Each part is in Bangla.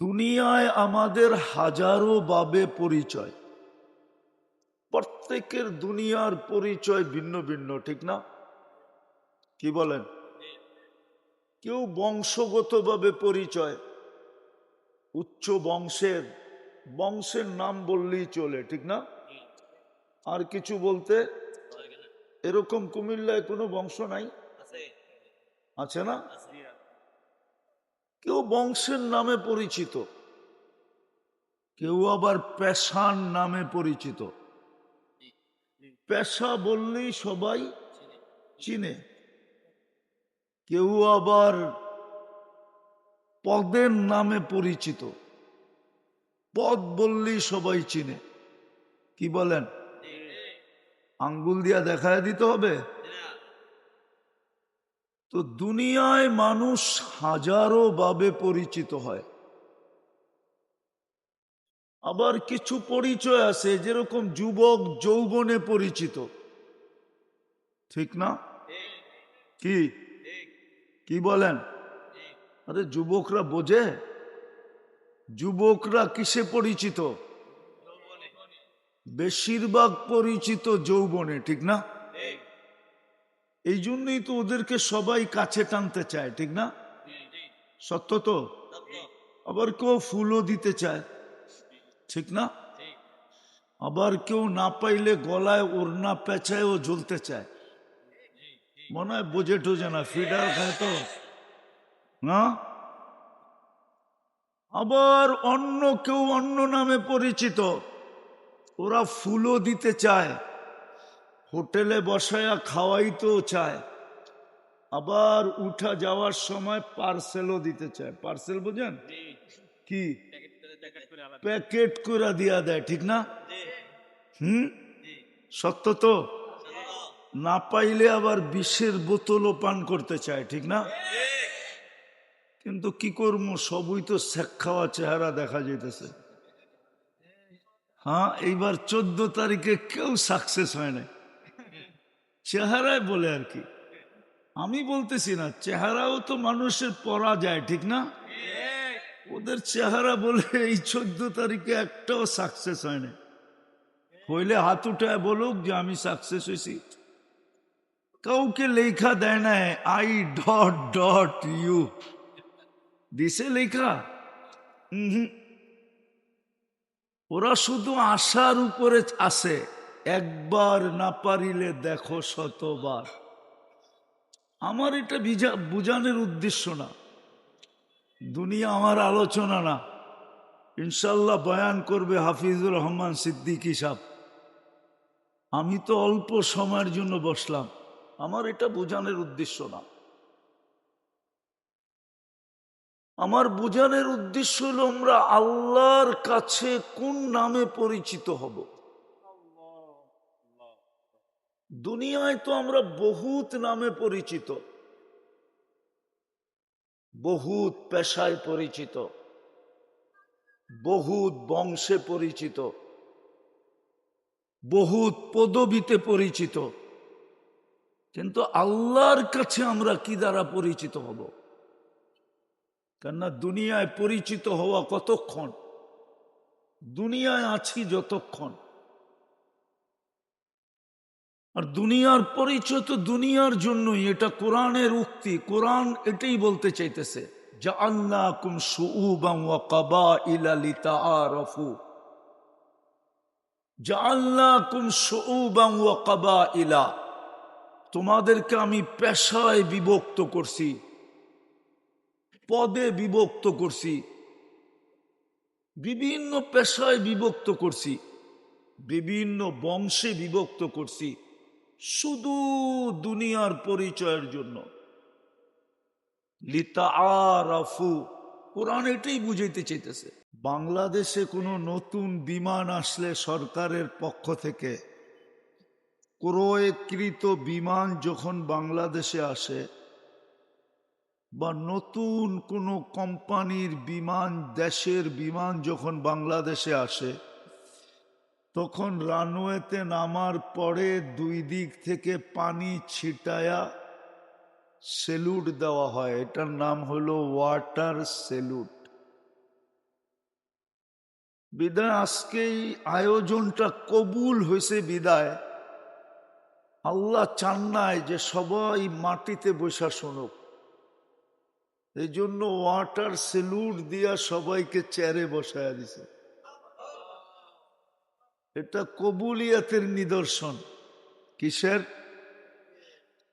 দুনিয়ায় আমাদের হাজারো ভাবে পরিচয়, প্রত্যেকের দুনিয়ার পরিচয় ভিন্ন ভিন্ন, ঠিক না? কি বলেন? কেউ বংশগতভাবে পরিচয়, উচ্চ বংশের, বংশের নাম বললেই চলে, ঠিক না? আর কিছু বলতে এরকম কুমিল্লায় কোনো বংশ নাই, আছে না? কেউ বংশের নামে পরিচিত, কেউ আবার পেশার নামে পরিচিত। পেশা বললেই সবাই চিনে। কেউ আবার পদের নামে পরিচিত, পদ বললেই সবাই চিনে। কি বলেন? আঙ্গুল দিয়া দেখায় দিতে হবে? তো দুনিয়ায় মানুষ হাজারো ভাবে পরিচিত হয়। আবার কিছু পরিচয় আছে, যেরকম যুবক যৌবনে পরিচিত, ঠিক না? কি কি বলেন? আরে যুবকরা বোঝে, যুবকরা কিসে পরিচিত? বেশিরভাগ পরিচিত যৌবনে, ঠিক না? এই জন্যই তো ওদেরকে সবাই কাছে টানতে চায়, ঠিক না? সত্য তো। আবার কেউ ফুলও দিতে চায়, ঠিক না? আবার কেউ না পাইলে গলায় ওড়না পেঁচায়ও ঝুলতে চায়। মনে হয় বোঝে টোঝে না, ফিডার খায় তো না। আবার অন্য কেউ অন্য নামে পরিচিত, ওরা ফুলও দিতে চায়, হোটেলে বসায়া খাওয়াইতেও চায়, আবার উঠা যাওয়ার সময় পার্সেলও দিতে চায়। পার্সেল বোঝেন? কি প্যাকেট করে দিয়া দেয়, ঠিক না? সত্য তো। না পাইলে আবার বিষের বোতলও পান করতে চায়, ঠিক না? কিন্তু কি করবো, সবই তো শেখ খাওয়া চেহারা দেখা যাইতেছে। হ্যাঁ, এইবার 14 তারিখে কেউ সাকসেস হয় না, চেহারায় বলে আর কি। আমি বলতেছি না, চেহারাও তো মানুষের পরা যায়, ঠিক না? ওদের চেহারা বলে এই 14 তারিখে একটাও সাকসেস হয় না। হইলে হাত উঠায় বলুক যে আমি সাকসেস হয়েছি। কাউকে লেখা দেয় না আই ডট ডট ইউ, দিছে লেখা? ওরা শুধু আশার উপরে আছে, একবার না পারিলে দেখো শতবার। আমার এটা বুঝানোর উদ্দেশ্য না, দুনিয়া আমার আলোচনা না। ইনশাল্লাহ বয়ান করবে হাফিজুর রহমান সিদ্দিকী সাহেব। আমি তো অল্প সময়ের জন্য বসলাম, আমার এটা বোঝানোর উদ্দেশ্য না। আমার বোঝানোর উদ্দেশ্য হলো আমরা আল্লাহর কাছে কোন নামে পরিচিত হব। দুনিয়ায় তো আমরা বহুত নামে পরিচিত, বহুত পেশায় পরিচিত, বহুত বংশে পরিচিত, বহুত পদবিতে পরিচিত, কিন্তু আল্লাহর কাছে আমরা কি দ্বারা পরিচিত হব? কেননা দুনিয়ায় পরিচিত হওয়া কতক্ষণ, দুনিয়ায় আছি যতক্ষণ। আর দুনিয়ার পরিচয় তো দুনিয়ার জন্যই, এটা কোরআনের উক্তি, কোরআন এটাই বলতে চাইতেছে, জাআলনাকুম শুউবান ওয়া কাবাইলা লিতাআরাফু, জাআলনাকুম শুউবান ওয়া কাবাইলা, তোমাদেরকে আমি পেশায় বিভক্ত করছি, পদে বিভক্ত করছি, বিভিন্ন পেশায় বিভক্ত করছি, বিভিন্ন বংশে বিভক্ত করছি, শুধু দুনিয়ার পরিচয়ের জন্য। লিতাআরাফু, কোরআন এটাই বুঝাইতে চাইতেছে। বাংলাদেশে কোনো নতুন বিমান আসলে সরকারের পক্ষ থেকে ক্রয়কৃত বিমান যখন বাংলাদেশে আসে, বা নতুন কোনো কোম্পানির বিমান, দেশের বিমান যখন বাংলাদেশে আসে, তখন রানওয়েতে নামার পরে দুই দিক থেকে পানি ছিটায়া সেলুট দেওয়া হয়। এটার নাম হলো ওয়াটার সেলুট। বিদায় আজকে এই আয়োজনটা কবুল হয়েছে বিদায় আল্লাহ চান নাই যে সবাই মাটিতে বসা শুনুক, এই জন্য ওয়াটার সেলুট দিয়া সবাইকে চেয়ারে বসায় দিছে। এটা কবুলিয়াতের নিদর্শন। কিসের?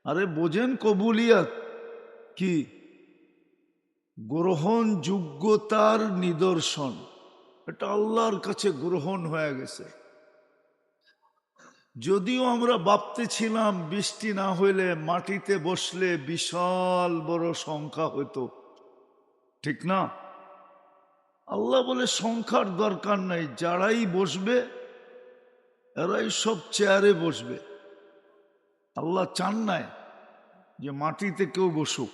আরে বোঝেন কবুলিয়াত কি? গ্রহণযোগ্যতার নিদর্শন। এটা আল্লাহর কাছে গ্রহণ হয়ে গেছে। যদিও আমরা ভাবতেছিলাম বৃষ্টি না হইলে মাটিতে বসলে বিশাল বড় সংখ্যা হইতো, ঠিক না? আল্লাহ বলে সংখ্যার দরকার নাই, যারাই বসবে এরাই সব চেয়ারে বসবে। আল্লাহ চান নাই যে মাটিতে কেউ বসুক,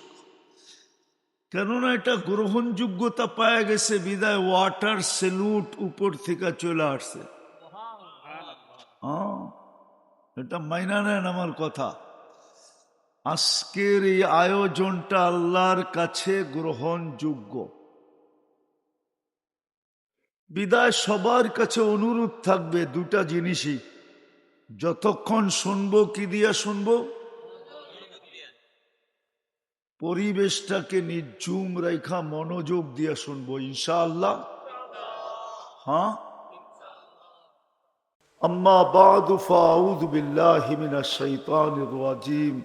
কেননা এটা গ্রহণযোগ্যতা পাওয়া গেছে বিদায় ওয়াটার সেলুট উপর থেকে চলে আসছে। এটা মাইনা নেন আমার কথা। আজকের এই আয়োজনটা আল্লাহর কাছে গ্রহণযোগ্য বিদায় সবার কাছে অনুরোধ থাকবে দুটা জিনিসই, যতক্ষণ শুনবো কি দিয়া শুনবো? পরিবেশটাকে নির্জুম রেখা মনোযোগ দিয়া শুনবো ইনশাআল্লাহ। হ্যাঁ, أما بعد فأعوذ بالله من الشيطان الرجيم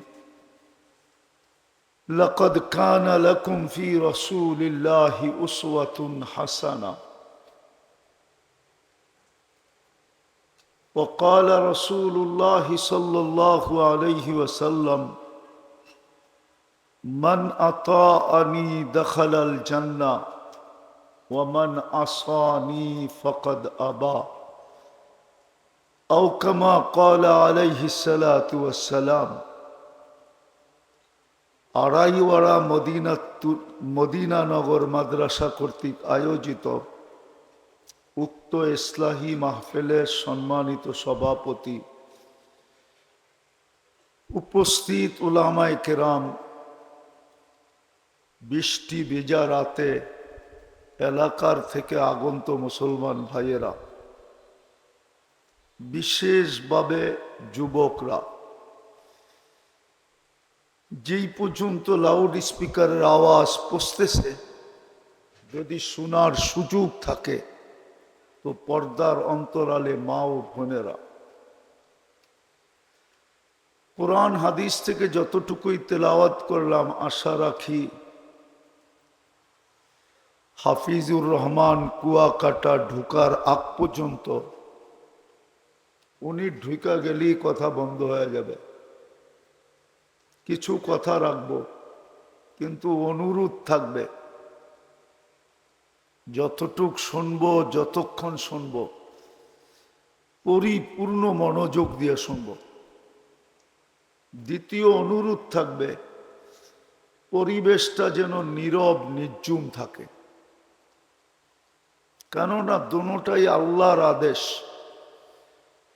لقد كان لكم في رسول الله أسوة حسنة وقال رسول الله صلى الله عليه وسلم من أطاعني دخل الجنة ومن عصاني فقد أبى أو كما قال عليه الصلاة والسلام। আড়াইওয়াড়া মদিনানগর মাদ্রাসা কর্তৃক আয়োজিত উক্ত ইসলাহি মাহফিলের সম্মানিত সভাপতি, উপস্থিত উলামায়ে কেরাম, বৃষ্টি ভেজা রাতে এলাকার থেকে আগন্ত মুসলমান ভাইয়েরা, বিশেষভাবে যুবকরা, যেই পর্যন্ত লাউড স্পিকারের আওয়াজ পৌঁছতেছে যদি শোনার সুযোগ থাকে তো পর্দার অন্তরালে মা ও বোনেরা, কোরআন হাদিস থেকে যতটুকুই তেলাওয়াত করলাম আশা রাখি হাফিজুর রহমান কুয়াকাটা ঢুকার আগ পর্যন্ত, উনি ঢুকা গেলেই কথা বন্ধ হয়ে যাবে। কিছু কথা রাখবো, কিন্তু অনুরোধ থাকবে যতটুক শুনবো, যতক্ষণ শুনবো পরিপূর্ণ মনোযোগ দিয়ে শুনবো। দ্বিতীয় অনুরোধ থাকবে পরিবেশটা যেন নীরব নির্জুম থাকে, কেননা দুটোটাই আল্লাহর আদেশ।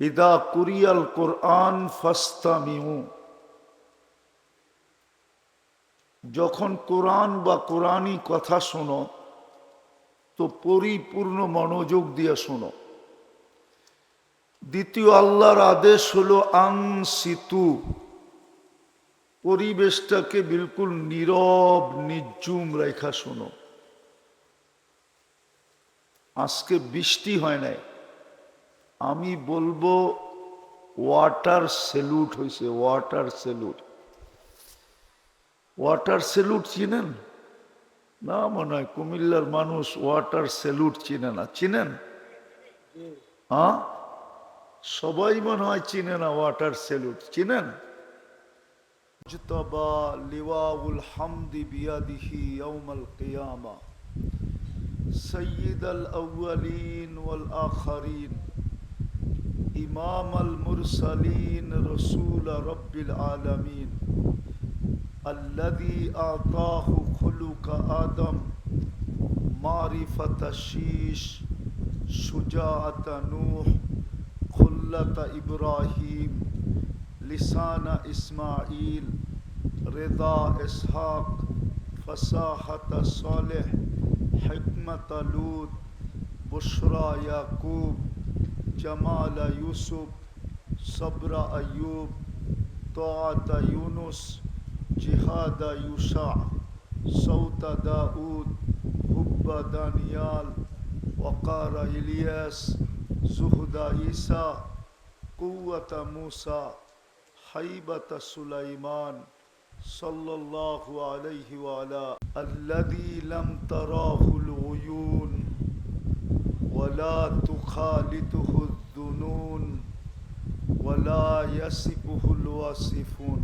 ইদা কুরিয়াল কোরআন ফাস্তামিউ, যখন কোরআন বা কোরআনী কথা শোনো তো পরিপূর্ণ মনোযোগ দিয়ে শোনো। দ্বিতীয় আল্লাহর আদেশ হলো আনসিতু, পরিবেশটাকে বিলকুল নীরব নির্জুম রেখা শোনো। আজকে বৃষ্টি হয় নাই, আমি বলবো ওয়াটার সেলুট হয়েছে। ওয়াটার সেলুট, ওয়াটার সেলুট চিনেন না? মনে হয় কুমিল্লার মানুষ ওয়াটার সেলুট চিনে না। চিনেন? হ্যাঁ, সবাই মনে হয় চিনে না ওয়াটার সেলুট। চিনেন? মুজতবা লিওয়াউল হামদি বিয়াদিহি ইয়াউমাল কিয়ামা সাইয়্যিদাল আউয়ালিন ওয়াল আখিরিন ইমামাল মুরসালিন রাসূল রাব্বিল আলামিন الذي أعطاه خلق آدم معرفة الشيش شجاعة نوح خلة إبراهيم لسان إسماعيل رضا إسحاق فصاحة صالح حكمة لوط बुशरा याकूब, जमाल यूसुफ, सब्र अयूब, तोआत यूनुस, जिहाद यूशा, सौत दाऊद, हुब्ब दानियाल, वक़ार इलियास, जुहद ईसा, कुव्वत मूसा, हैबत सुलैमान सल्लल्लाहु अलैहि वअला अल्लज़ी लम तराहुल उयून वला तुखालितुहु ज़ुनून वला यसिफुहुल वासिफून